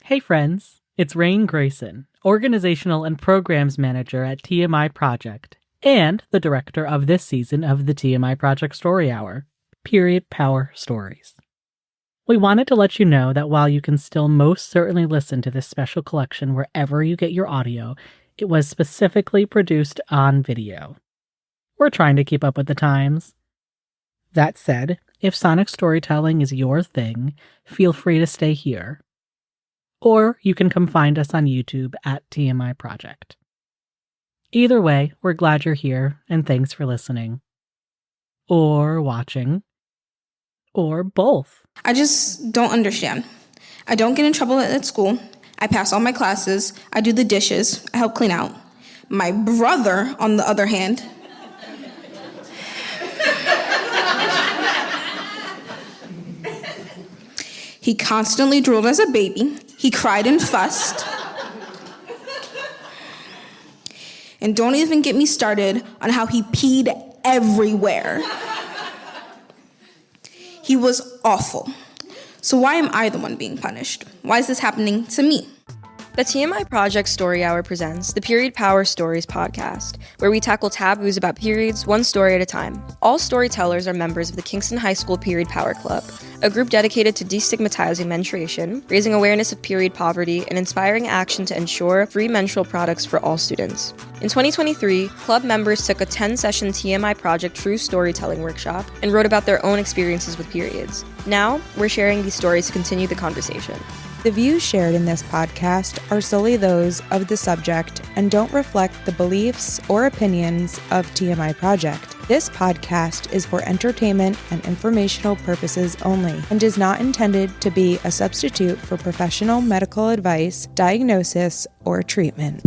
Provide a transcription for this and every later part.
Hey friends, it's Raine Grayson, Organizational and Programs Manager at TMI Project, and the director of this season of the TMI Project Story Hour, Period Power Stories. We wanted to let you know that while you can still most certainly listen to this special collection wherever you get your audio, it was specifically produced on video. We're trying to keep up with the times. That said, if sonic storytelling is your thing, feel free to stay here. Or you can come find us on YouTube at TMI Project. Either way, we're glad you're here, and thanks for listening. Or watching. Or both. I just don't understand. I don't get in trouble at school. I pass all my classes. I do the dishes. I help clean out. My brother, on the other hand, he constantly drooled as a baby. He cried and fussed. And don't even get me started on how he peed everywhere. He was awful. So why am I the one being punished? Why is this happening to me? The TMI Project Story Hour presents the Period Power Stories podcast, where we tackle taboos about periods one story at a time. All storytellers are members of the Kingston High School Period Power Club, a group dedicated to destigmatizing menstruation, raising awareness of period poverty, and inspiring action to ensure free menstrual products for all students. In 2023, club members took a 10-session TMI Project True Storytelling workshop and wrote about their own experiences with periods. Now, we're sharing these stories to continue the conversation. The views shared in this podcast are solely those of the subject and don't reflect the beliefs or opinions of TMI Project. This podcast is for entertainment and informational purposes only and is not intended to be a substitute for professional medical advice, diagnosis, or treatment.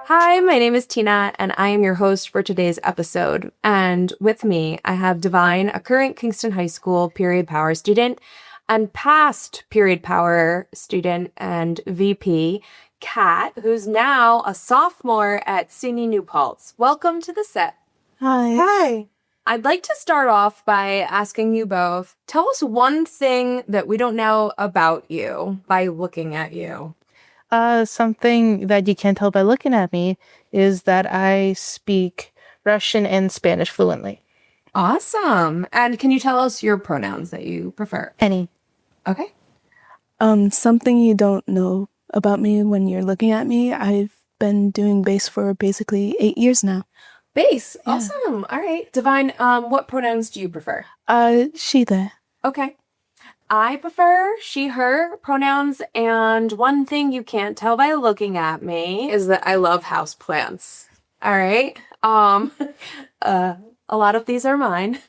Hi, my name is Tina, and I am your host for today's episode. And with me, I have Divine, a current Kingston High School Period Power student, and past Period Power student and VP, Kat, who's now a sophomore at SUNY New Paltz. Welcome to the set. Hi. Hi. I'd like to start off by asking you both, tell us one thing that we don't know about you by looking at you. Something that you can't tell by looking at me is that I speak Russian and Spanish fluently. Awesome. And can you tell us your pronouns that you prefer? Any. Okay. Something you don't know about me when you're looking at me, I've been doing bass for basically 8 years now. Bass. Yeah. Awesome. All right. Divine, what pronouns do you prefer? She, there. Okay. I prefer she, her pronouns, and one thing you can't tell by looking at me is that I love houseplants. All right. A lot of these are mine.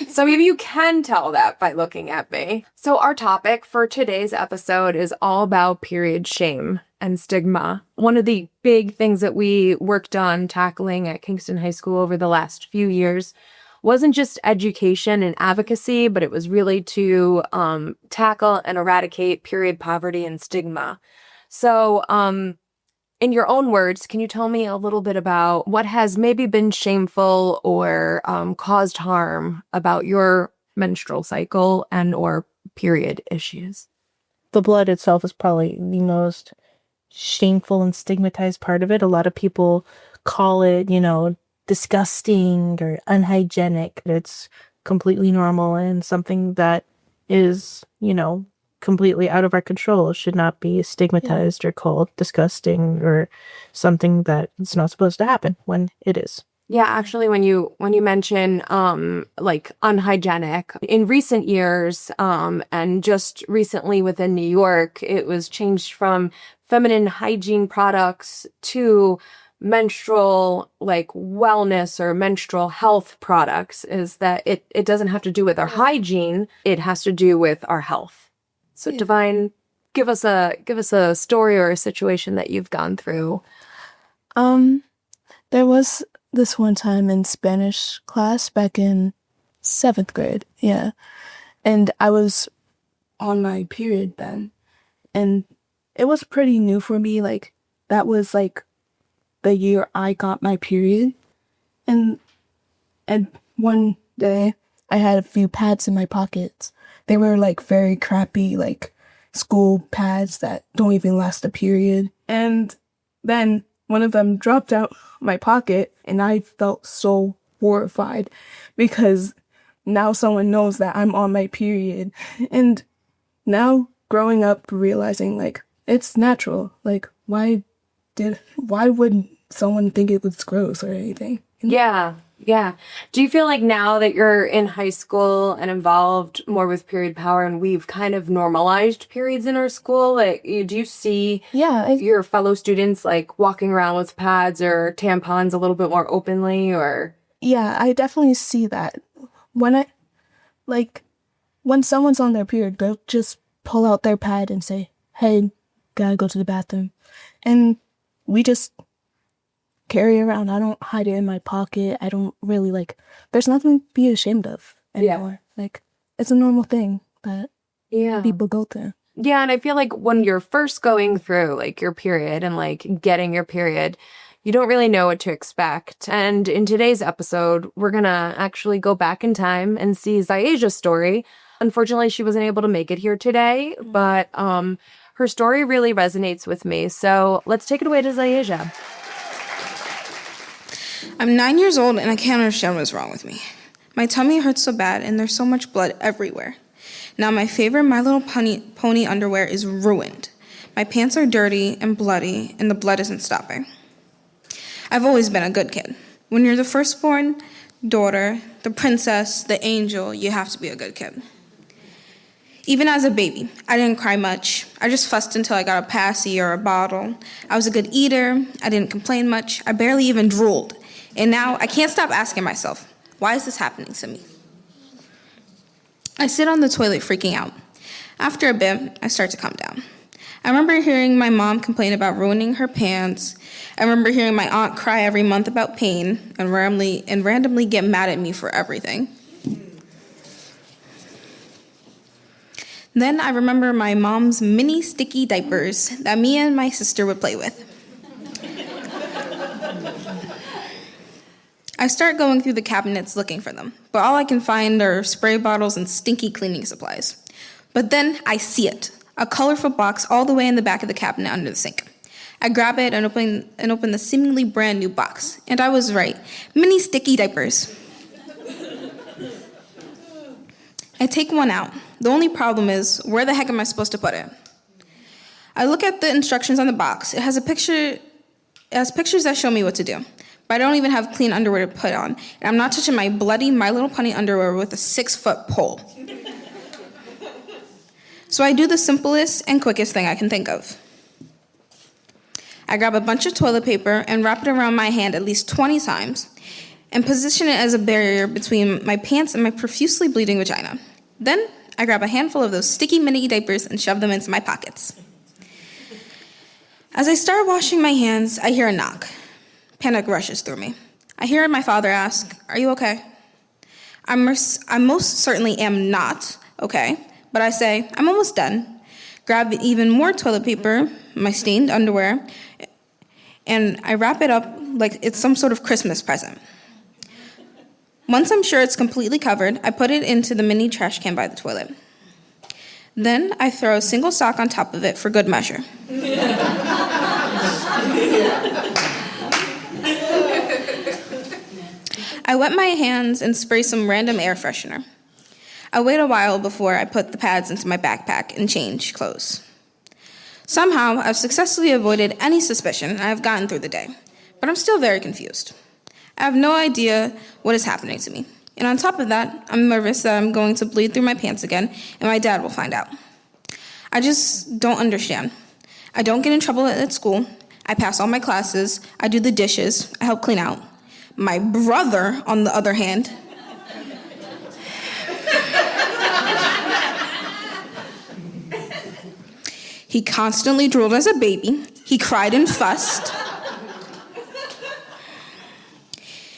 So maybe you can tell that by looking at me. So our topic for today's episode is all about period shame and stigma. One of the big things that we worked on tackling at Kingston High School over the last few years wasn't just education and advocacy, but it was really to tackle and eradicate period poverty and stigma. So in your own words, can you tell me a little bit about what has maybe been shameful or caused harm about your menstrual cycle and or period issues? The blood itself is probably the most shameful and stigmatized part of it. A lot of people call it, disgusting or unhygienic. It's completely normal and something that is, completely out of our control. It should not be stigmatized or called disgusting or something that is not supposed to happen when it is. Yeah, actually, when you mention like unhygienic, in recent years, and just recently within New York, it was changed from feminine hygiene products to menstrual like wellness or menstrual health products. Is that it doesn't have to do with our hygiene, it has to do with our health. So yeah. Divine, give us a story or a situation that you've gone through. There was this one time in Spanish class back in 7th grade, yeah. And I was on my period then. And it was pretty new for me. Like, that was like the year I got my period. And one day I had a few pads in my pockets. They were like very crappy, like school pads that don't even last a period. And then one of them dropped out my pocket, and I felt so horrified because now someone knows that I'm on my period. And now growing up, realizing like it's natural. Like, why would someone think it was gross or anything? Yeah. Yeah. Do you feel like now that you're in high school and involved more with period power, and we've kind of normalized periods in our school, like, do you see your fellow students like walking around with pads or tampons a little bit more openly, or? Yeah, I definitely see that. When someone's on their period, they'll just pull out their pad and say, "Hey, gotta go to the bathroom." And we just carry around. I don't hide it in my pocket. I don't really there's nothing to be ashamed of anymore. Yeah. Like, it's a normal thing that people go through. Yeah, and I feel like when you're first going through like your period and like getting your period, you don't really know what to expect. And in today's episode, we're gonna actually go back in time and see Xyajah's story. Unfortunately, she wasn't able to make it here today, but her story really resonates with me. So let's take it away to Xyajah. I'm 9 years old and I can't understand what's wrong with me. My tummy hurts so bad and there's so much blood everywhere. Now my favorite My Little Pony underwear is ruined. My pants are dirty and bloody and the blood isn't stopping. I've always been a good kid. When you're the firstborn daughter, the princess, the angel, you have to be a good kid. Even as a baby, I didn't cry much. I just fussed until I got a passy or a bottle. I was a good eater. I didn't complain much. I barely even drooled. And now I can't stop asking myself, why is this happening to me? I sit on the toilet freaking out. After a bit, I start to calm down. I remember hearing my mom complain about ruining her pants. I remember hearing my aunt cry every month about pain and randomly get mad at me for everything. Then I remember my mom's mini sticky diapers that me and my sister would play with. I start going through the cabinets looking for them, but all I can find are spray bottles and stinky cleaning supplies. But then I see it, a colorful box all the way in the back of the cabinet under the sink. I grab it and open the seemingly brand new box, and I was right, mini sticky diapers. I take one out. The only problem is, where the heck am I supposed to put it? I look at the instructions on the box. It has pictures that show me what to do. But I don't even have clean underwear to put on. And I'm not touching my bloody My Little Pony underwear with a 6-foot pole. So I do the simplest and quickest thing I can think of. I grab a bunch of toilet paper and wrap it around my hand at least 20 times and position it as a barrier between my pants and my profusely bleeding vagina. Then I grab a handful of those sticky mini diapers and shove them into my pockets. As I start washing my hands, I hear a knock. Panic rushes through me. I hear my father ask, "Are you okay?" I most certainly am not okay, but I say, "I'm almost done." Grab even more toilet paper, my stained underwear, and I wrap it up like it's some sort of Christmas present. Once I'm sure it's completely covered, I put it into the mini trash can by the toilet. Then I throw a single sock on top of it for good measure. I wet my hands and spray some random air freshener. I wait a while before I put the pads into my backpack and change clothes. Somehow, I've successfully avoided any suspicion and I've gotten through the day, but I'm still very confused. I have no idea what is happening to me. And on top of that, I'm nervous that I'm going to bleed through my pants again and my dad will find out. I just don't understand. I don't get in trouble at school. I pass all my classes. I do the dishes. I help clean out. My brother, on the other hand, he constantly drooled as a baby. He cried and fussed.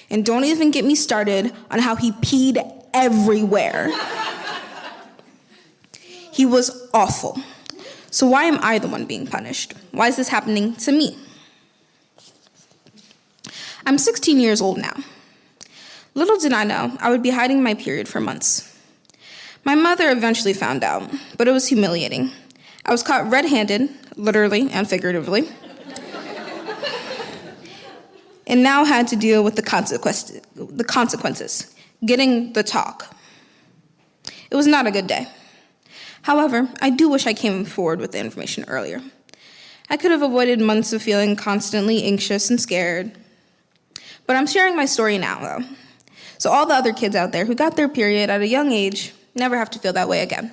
And don't even get me started on how he peed everywhere. He was awful. So why am I the one being punished? Why is this happening to me? I'm 16 years old now. Little did I know I would be hiding my period for months. My mother eventually found out, but it was humiliating. I was caught red-handed, literally and figuratively, and now had to deal with the consequences, getting the talk. It was not a good day. However, I do wish I came forward with the information earlier. I could have avoided months of feeling constantly anxious and scared. But I'm sharing my story now, though. So all the other kids out there who got their period at a young age never have to feel that way again.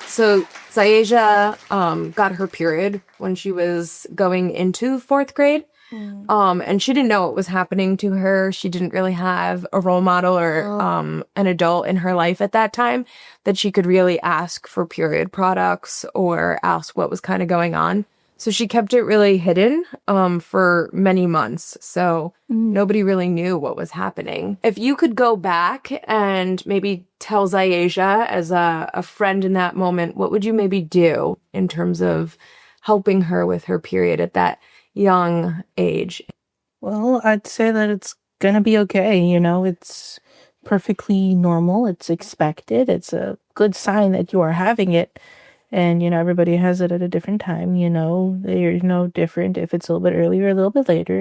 So Xyajah got her period when she was going into 4th grade. And she didn't know what was happening to her. She didn't really have a role model or an adult in her life at that time that she could really ask for period products or ask what was kind of going on. So she kept it really hidden for many months. So nobody really knew what was happening. If you could go back and maybe tell Xyajah as a friend in that moment, what would you maybe do in terms of helping her with her period at that young age? Well, I'd say that it's gonna be okay, it's perfectly normal, it's expected, it's a good sign that you are having it, and, everybody has it at a different time, they're no different if it's a little bit earlier or a little bit later,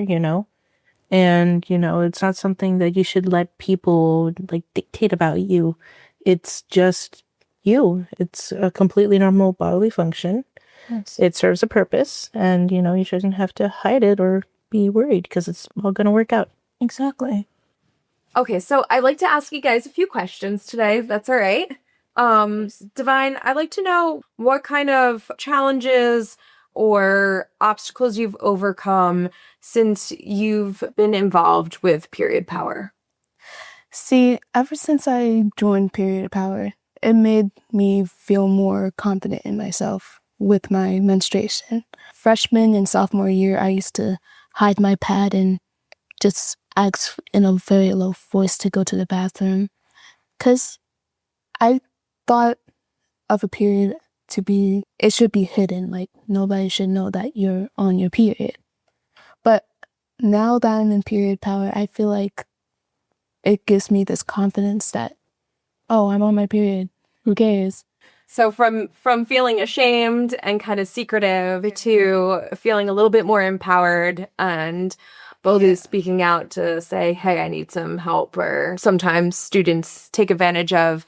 and, it's not something that you should let people, dictate about you. It's just you. It's a completely normal bodily function. Yes. It serves a purpose, and, you shouldn't have to hide it or be worried because it's all going to work out. Exactly. Okay, so I'd like to ask you guys a few questions today, if that's all right. Divine, I'd like to know what kind of challenges or obstacles you've overcome since you've been involved with Period Power. See, ever since I joined Period Power, it made me feel more confident in myself with my menstruation. Freshman and sophomore year, I used to hide my pad and just ask in a very low voice to go to the bathroom. Because I thought of a period it should be hidden, nobody should know that you're on your period. But now that I'm in Period Power, I feel like it gives me this confidence that, oh, I'm on my period. Who cares? So from feeling ashamed and kind of secretive to feeling a little bit more empowered and boldly speaking out to say, hey, I need some help. Or sometimes students take advantage of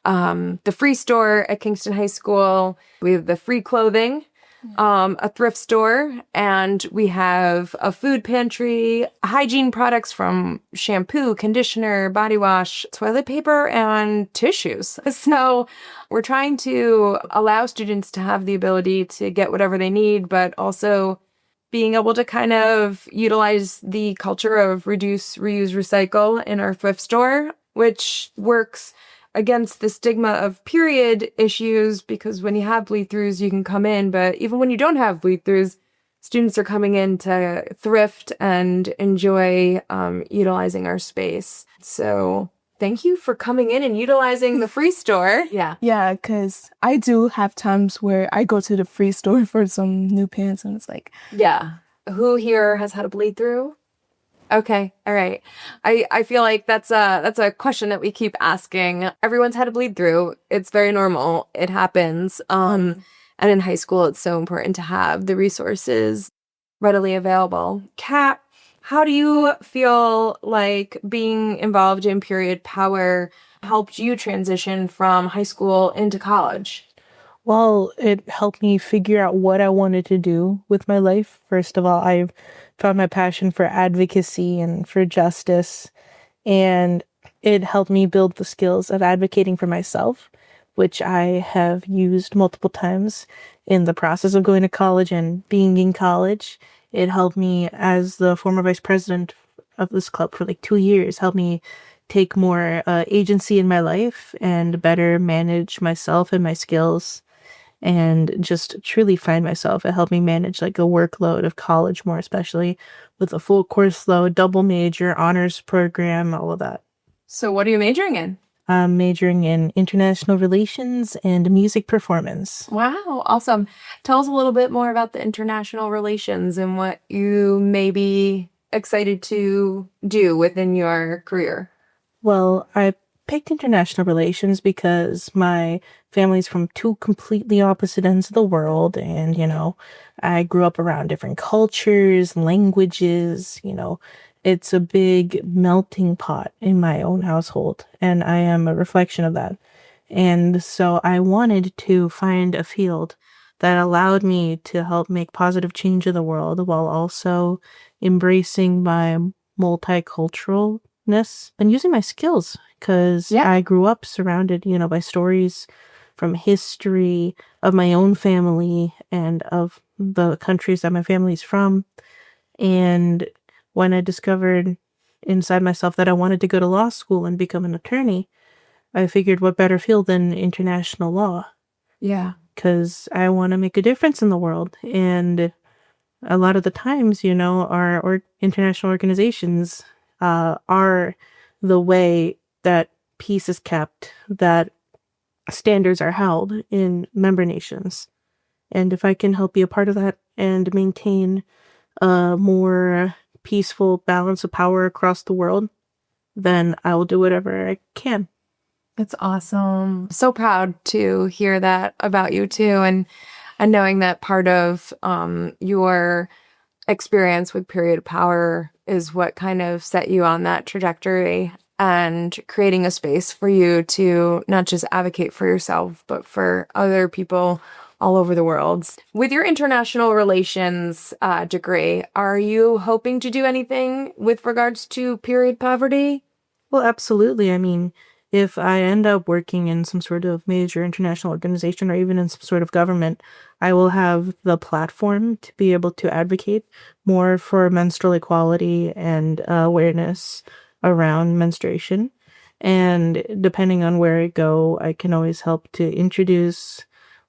the free store at Kingston High School. We have the free clothing, a thrift store, and we have a food pantry, hygiene products from shampoo, conditioner, body wash, toilet paper, and tissues. So we're trying to allow students to have the ability to get whatever they need, but also being able to kind of utilize the culture of reduce, reuse, recycle in our thrift store, which works against the stigma of period issues, because when you have bleed throughs, you can come in. But even when you don't have bleed throughs, students are coming in to thrift and enjoy utilizing our space. So thank you for coming in and utilizing the free store. Yeah. Yeah, because I do have times where I go to the free store for some new pants and it's like... Yeah. Who here has had a bleed through? Okay. All right. I feel like that's a question that we keep asking. Everyone's had a bleed through. It's very normal. It happens. And in high school, it's so important to have the resources readily available. Kat, how do you feel like being involved in Period Power helped you transition from high school into college? Well, it helped me figure out what I wanted to do with my life. First of all, I found my passion for advocacy and for justice, and it helped me build the skills of advocating for myself, which I have used multiple times in the process of going to college and being in college. It helped me, as the former vice president of this club for 2 years, helped me take more agency in my life and better manage myself and my skills. and just truly find myself. It helped me manage like the workload of college more, especially with a full course load, double major, honors program, all of that. So what are you majoring in? I'm majoring in international relations and music performance. Wow, awesome. Tell us a little bit more about the international relations and what you may be excited to do within your career. Well, I picked international relations because my family's from two completely opposite ends of the world. And, I grew up around different cultures, languages, it's a big melting pot in my own household. And I am a reflection of that. And so I wanted to find a field that allowed me to help make positive change in the world while also embracing my multiculturalness and using my skills, because I grew up surrounded, by stories from history of my own family and of the countries that my family's from. And when I discovered inside myself that I wanted to go to law school and become an attorney, I figured what better field than international law? Yeah. Because I want to make a difference in the world. And a lot of the times, our international organizations are the way that peace is kept, that standards are held in member nations. And if I can help be a part of that and maintain a more peaceful balance of power across the world, then I will do whatever I can. It's awesome. So proud to hear that about you too. And knowing that part of your experience with period power is what kind of set you on that trajectory, and creating a space for you to not just advocate for yourself, but for other people all over the world. With your international relations degree, are you hoping to do anything with regards to period poverty? Well, absolutely. I mean, if I end up working in some sort of major international organization or even in some sort of government, I will have the platform to be able to advocate more for menstrual equality and awareness around menstruation. And depending on where I go, I can always help to introduce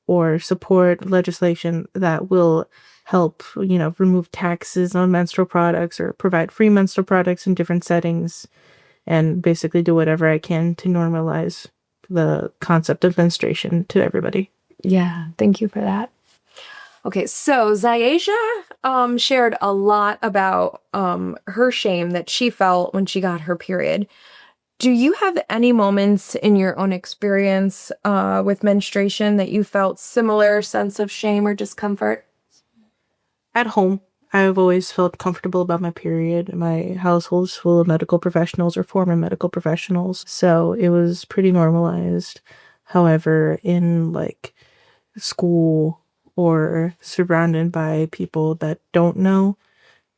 or support legislation that will help, remove taxes on menstrual products or provide free menstrual products in different settings, and basically do whatever I can to normalize the concept of menstruation to everybody. Yeah, thank you for that. Okay, so Xyajah shared a lot about her shame that she felt when she got her period. Do you have any moments in your own experience with menstruation that you felt similar sense of shame or discomfort? At home, I've always felt comfortable about my period. My household's full of medical professionals or former medical professionals, so it was pretty normalized. However, in school or surrounded by people that don't know,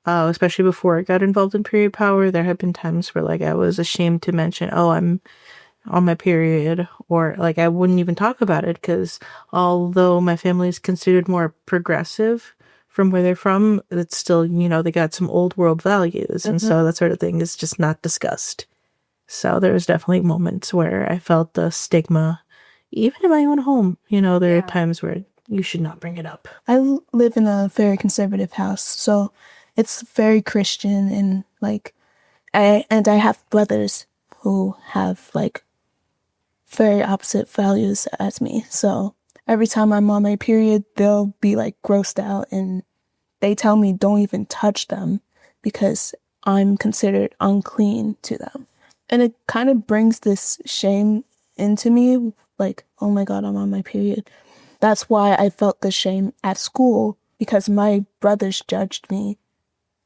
especially before I got involved in period power, there have been times where I was ashamed to mention, oh, I'm on my period, or I wouldn't even talk about it, because although my family is considered more progressive from where they're from, it's still, they got some old world values. And so that sort of thing is just not discussed. So there's definitely moments where I felt the stigma, even in my own home. There are times where you should not bring it up. I live in a very conservative house, so it's very Christian, and I have brothers who have very opposite values as me. So every time I'm on my period, they'll be grossed out, and they tell me don't even touch them because I'm considered unclean to them. And it kind of brings this shame into me, oh my God, I'm on my period. That's why I felt the shame at school, because my brothers judged me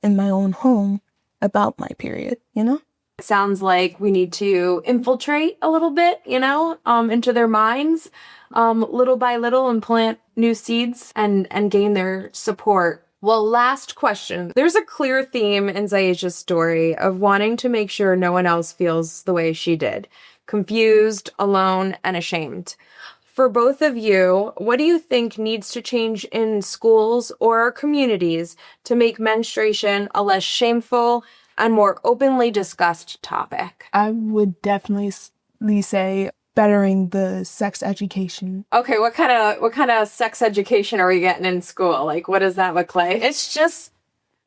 in my own home about my period, It sounds like we need to infiltrate a little bit, into their minds, little by little, and plant new seeds and gain their support. Well, last question. There's a clear theme in Xyajah's story of wanting to make sure no one else feels the way she did. Confused, alone, and ashamed. For both of you, what do you think needs to change in schools or our communities to make menstruation a less shameful and more openly discussed topic? I would definitely say bettering the sex education. Okay, what kind of sex education are we getting in school? Like, what does that look like? It's just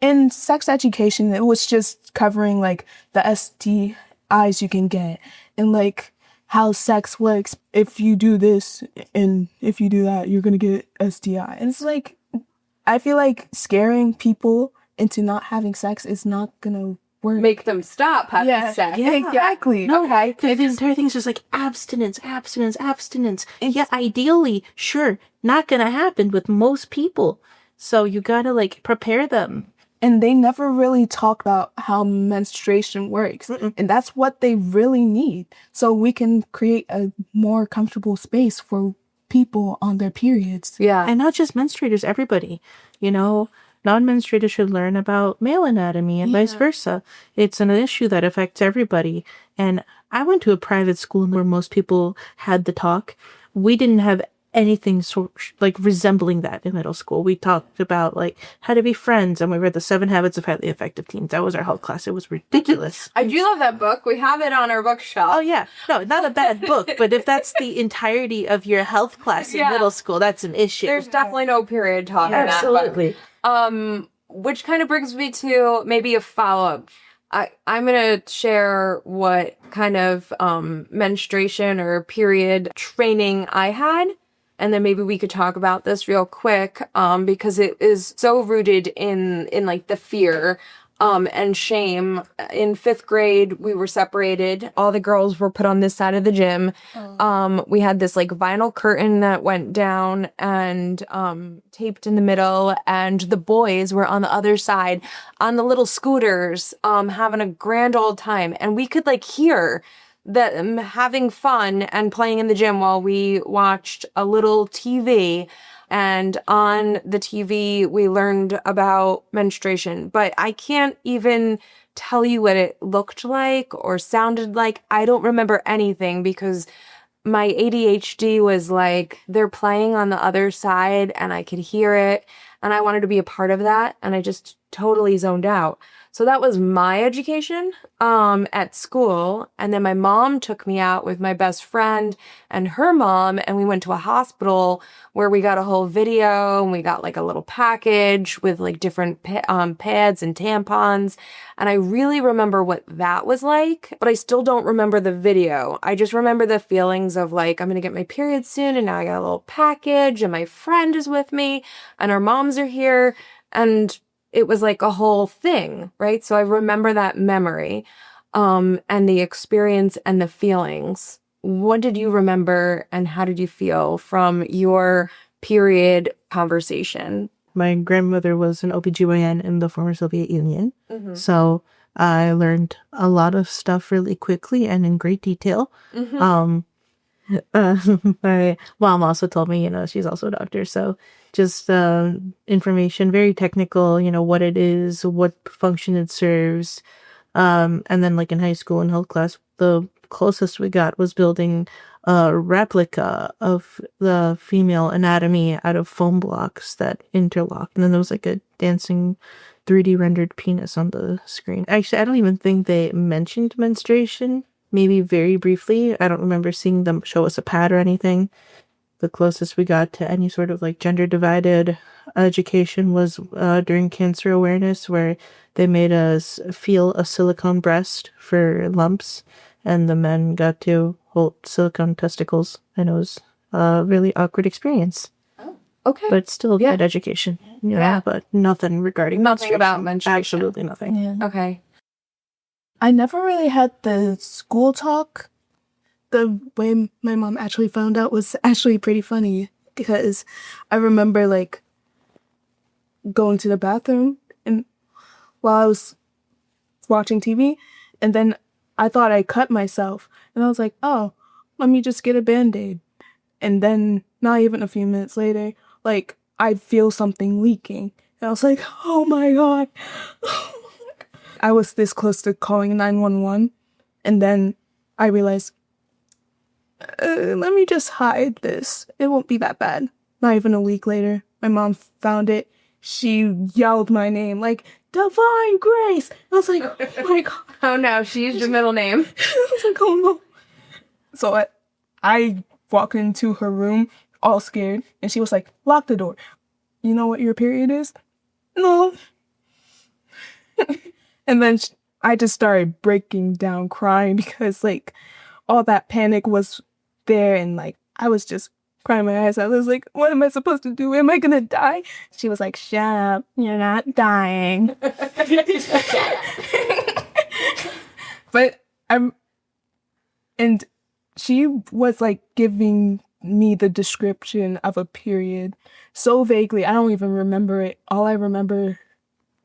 in sex education, it was just covering like the STIs you can get and like how sex works. If you do this and if you do that, you're gonna get STI. And it's like, I feel like scaring people into not having sex is not gonna work. Make them stop having sex. Yeah, exactly. No, the entire thing's just like abstinence. And yeah, ideally, sure, not gonna happen with most people. So you gotta like prepare them. And they never really talk about how menstruation works. And that's what they really need. So we can create a more comfortable space for people on their periods. Yeah. And not just menstruators, everybody. You know, non-menstruators should learn about male anatomy and vice versa. It's an issue that affects everybody. And I went to a private school where most people had the talk. We didn't have anything like resembling that in middle school. We talked about like how to be friends, and we read the 7 Habits of Highly Effective Teens. That was our health class. It was ridiculous. I do love that book. We have it on our bookshelf. Oh yeah, no, not a bad book, but if that's the entirety of your health class in middle school, that's an issue. There's definitely no period talk in that. Absolutely. Which kind of brings me to maybe a follow-up. I'm going to share what kind of menstruation or period training I had. And then maybe we could talk about this real quick, because it is so rooted in like the fear, and shame. In 5th grade, we were separated. All the girls were put on this side of the gym. We had this like vinyl curtain that went down and, taped in the middle, and the boys were on the other side on the little scooters, having a grand old time. And we could like hear them having fun and playing in the gym while we watched a little TV. And on the TV, we learned about menstruation. But I can't even tell you what it looked like or sounded like. I don't remember anything because my ADHD was like, they're playing on the other side and I could hear it. And I wanted to be a part of that. And I just totally zoned out. So that was my education at school. And then my mom took me out with my best friend and her mom, and we went to a hospital where we got a whole video, and we got like a little package with like different pads and tampons. And I really remember what that was like, but I still don't remember the video. I just remember the feelings of like, I'm going to get my period soon, and now I got a little package, and my friend is with me, and our moms are here, and it was like a whole thing, right? So I remember that memory, and the experience and the feelings. What did you remember and how did you feel from your period conversation? My grandmother was an OBGYN in the former Soviet Union. So I learned a lot of stuff really quickly and in great detail. My mom also told me, she's also a doctor. So just information, very technical, what it is, what function it serves. And then like in high school and health class, the closest we got was building a replica of the female anatomy out of foam blocks that interlocked. And then there was like a dancing 3D rendered penis on the screen. Actually, I don't even think they mentioned menstruation. Maybe very briefly. I don't remember seeing them show us a pad or anything. The closest we got to any sort of like gender divided education was during cancer awareness, where they made us feel a silicone breast for lumps, and the men got to hold silicone testicles, and it was a really awkward experience. Oh, okay. But still good education. But nothing regarding nothing about menstruation. Absolutely nothing. Yeah. Okay. I never really had the school talk. The way my mom actually found out was actually pretty funny, because I remember like going to the bathroom and while I was watching TV, and then I thought I cut myself, and I was like, oh, let me just get a Band-Aid. And then not even a few minutes later, like I feel something leaking, and I was like, oh my God. I was this close to calling 911, and then I realized, let me just hide this. It won't be that bad. Not even a week later, my mom found it. She yelled my name, like, Divine Grace. I was like, oh my God. Oh no, she used your middle name. I was like, oh no. So I walked into her room all scared, and she was like, lock the door. You know what your period is? No. And then I just started breaking down crying because like all that panic was there, and like I was just crying my eyes out. I was like, what am I supposed to do? Am I gonna die? She was like, shut up, you're not dying. But and she was like giving me the description of a period so vaguely. I don't even remember it. All I remember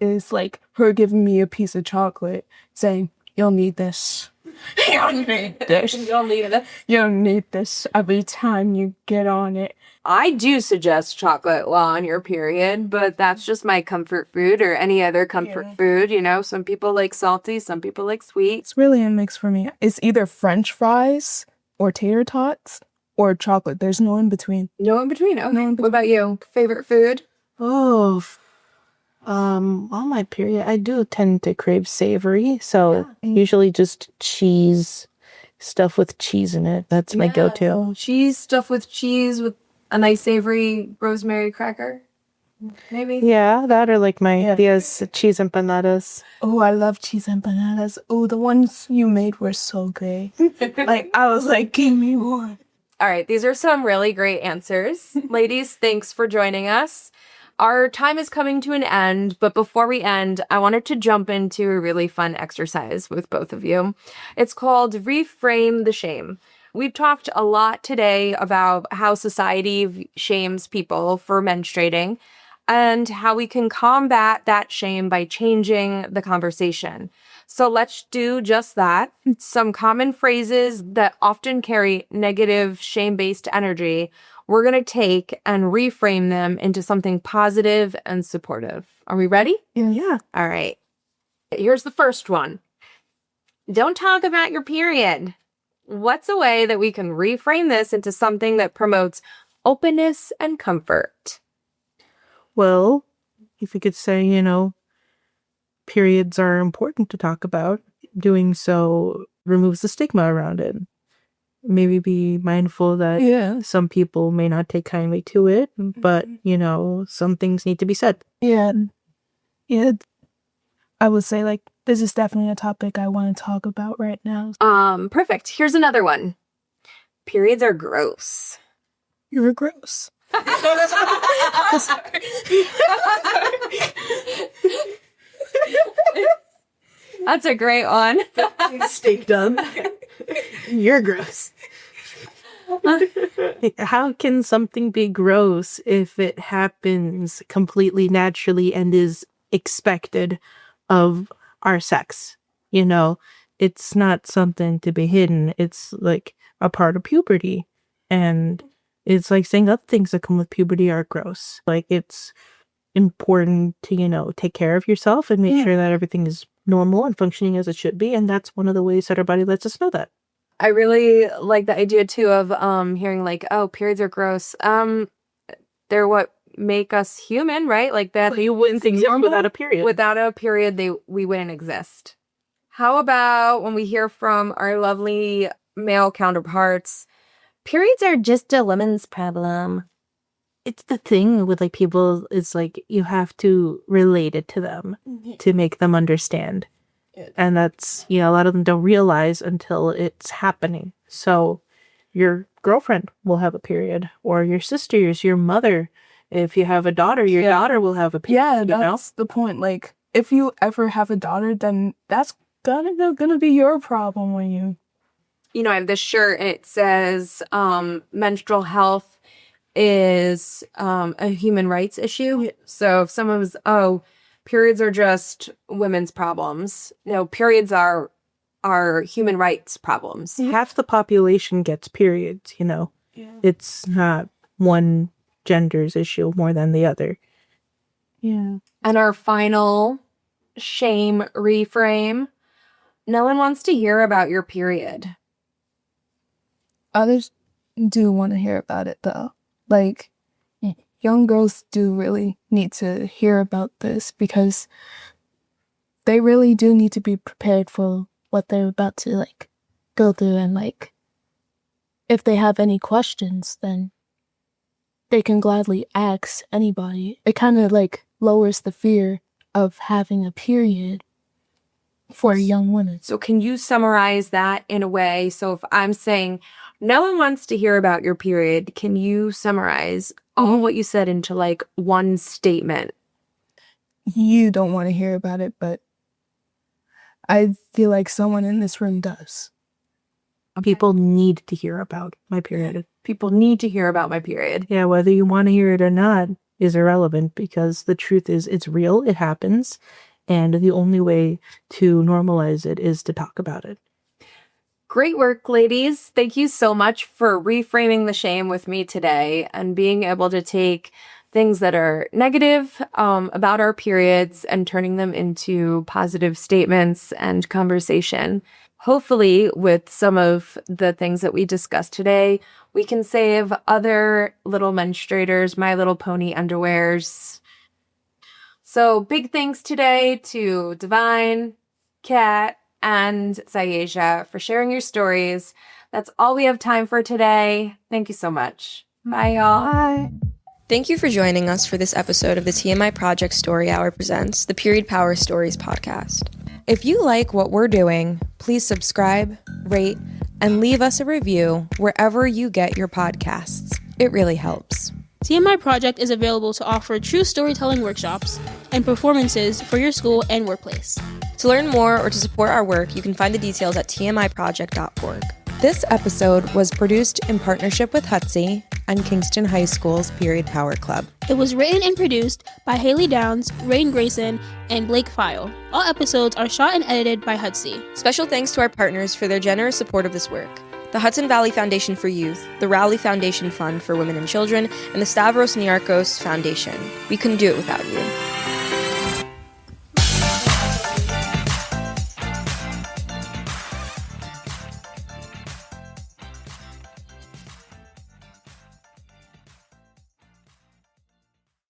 is like her giving me a piece of chocolate saying, you'll need this. You'll need this. You'll need it. You'll need this every time you get on it. I do suggest chocolate while on your period, but that's just my comfort food or any other comfort food. You know, some people like salty, some people like sweet. It's really a mix for me. It's either French fries or tater tots or chocolate. There's no in between. No in between. Okay. What about you? Favorite food? Oh, on my period, I do tend to crave savory. So usually just cheese, stuff with cheese in it. That's my go-to. Cheese stuffed with cheese with a nice savory rosemary cracker, maybe? Yeah, that or like my ideas, cheese empanadas. Oh, I love cheese empanadas. Oh, the ones you made were so great. Like, I was like, give me more. All right, these are some really great answers. Ladies, thanks for joining us. Our time is coming to an end, but before we end, I wanted to jump into a really fun exercise with both of you. It's called Reframe the Shame. We've talked a lot today about how society shames people for menstruating and how we can combat that shame by changing the conversation. So let's do just that. Some common phrases that often carry negative shame-based energy, we're going to take and reframe them into something positive and supportive. Are we ready? Yeah. All right. Here's the first one. Don't talk about your period. What's a way that we can reframe this into something that promotes openness and comfort? Well, if we could say, you know, periods are important to talk about, doing so removes the stigma around it. Maybe be mindful that some people may not take kindly to it, but, you know, some things need to be said. Yeah. I would say, like, this is definitely a topic I want to talk about right now. Perfect. Here's another one. Periods are gross. You're gross. That's a great one. Stay dumb. You're gross. How can something be gross if it happens completely naturally and is expected of our sex? You know, it's not something to be hidden. It's like a part of puberty. And it's like saying other things that come with puberty are gross. Like, it's important to, you know, take care of yourself and make sure that everything is normal and functioning as it should be. And that's one of the ways that our body lets us know that. I really like the idea too of hearing like, oh, periods are gross. They're what make us human, right? Like that you wouldn't exist without a period. Without a period, we wouldn't exist. How about when we hear from our lovely male counterparts, periods are just a woman's problem? It's the thing with like people, it's like you have to relate it to them to make them understand. And that's, you know, a lot of them don't realize until it's happening. So your girlfriend will have a period, or your sisters, your mother. If you have a daughter, your daughter will have a period. Yeah, that's the point. Like, if you ever have a daughter, then that's gonna be your problem when you... You know, I have this shirt and it says menstrual health is a human rights issue. Yeah. So if someone was, periods are just women's problems. No, periods are human rights problems. Half the population gets periods, you know. Yeah. It's not one gender's issue more than the other. Yeah. And our final shame reframe. No one wants to hear about your period. Others do want to hear about it, though. Like, young girls do really need to hear about this because they really do need to be prepared for what they're about to, like, go through. And, like, if they have any questions, then they can gladly ask anybody. It kind of like lowers the fear of having a period for young women. So can you summarize that in a way? So if I'm saying no one wants to hear about your period, can you summarize all what you said into like one statement? You don't want to hear about it, but I feel like someone in this room does. People need to hear about my period. People need to hear about my period. Yeah, whether you want to hear it or not is irrelevant, because the truth is it's real, it happens, and the only way to normalize it is to talk about it. Great work, ladies. Thank you so much for reframing the shame with me today and being able to take things that are negative about our periods and turning them into positive statements and conversation. Hopefully, with some of the things that we discussed today, we can save other little menstruators, My Little Pony underwears. So big thanks today to Divine, Kat, and Xyajah for sharing your stories. That's all we have time for today. Thank you so much. Bye, y'all. Bye. Thank you for joining us for this episode of the TMI Project Story Hour presents the Period Power Stories podcast. If you like what we're doing, please subscribe, rate, and leave us a review wherever you get your podcasts. It really helps. TMI Project is available to offer true storytelling workshops and performances for your school and workplace. To learn more or to support our work, you can find the details at tmiproject.org. This episode was produced in partnership with HUDSY and Kingston High School's Period Power Club. It was written and produced by Hayley Downs, Raine Grayson, and Pfeil. All episodes are shot and edited by HUDSY. Special thanks to our partners for their generous support of this work. The Hudson Valley Foundation for Youth, the Rowley Foundation Fund for Women and Children, and the Stavros Niarchos Foundation. We couldn't do it without you.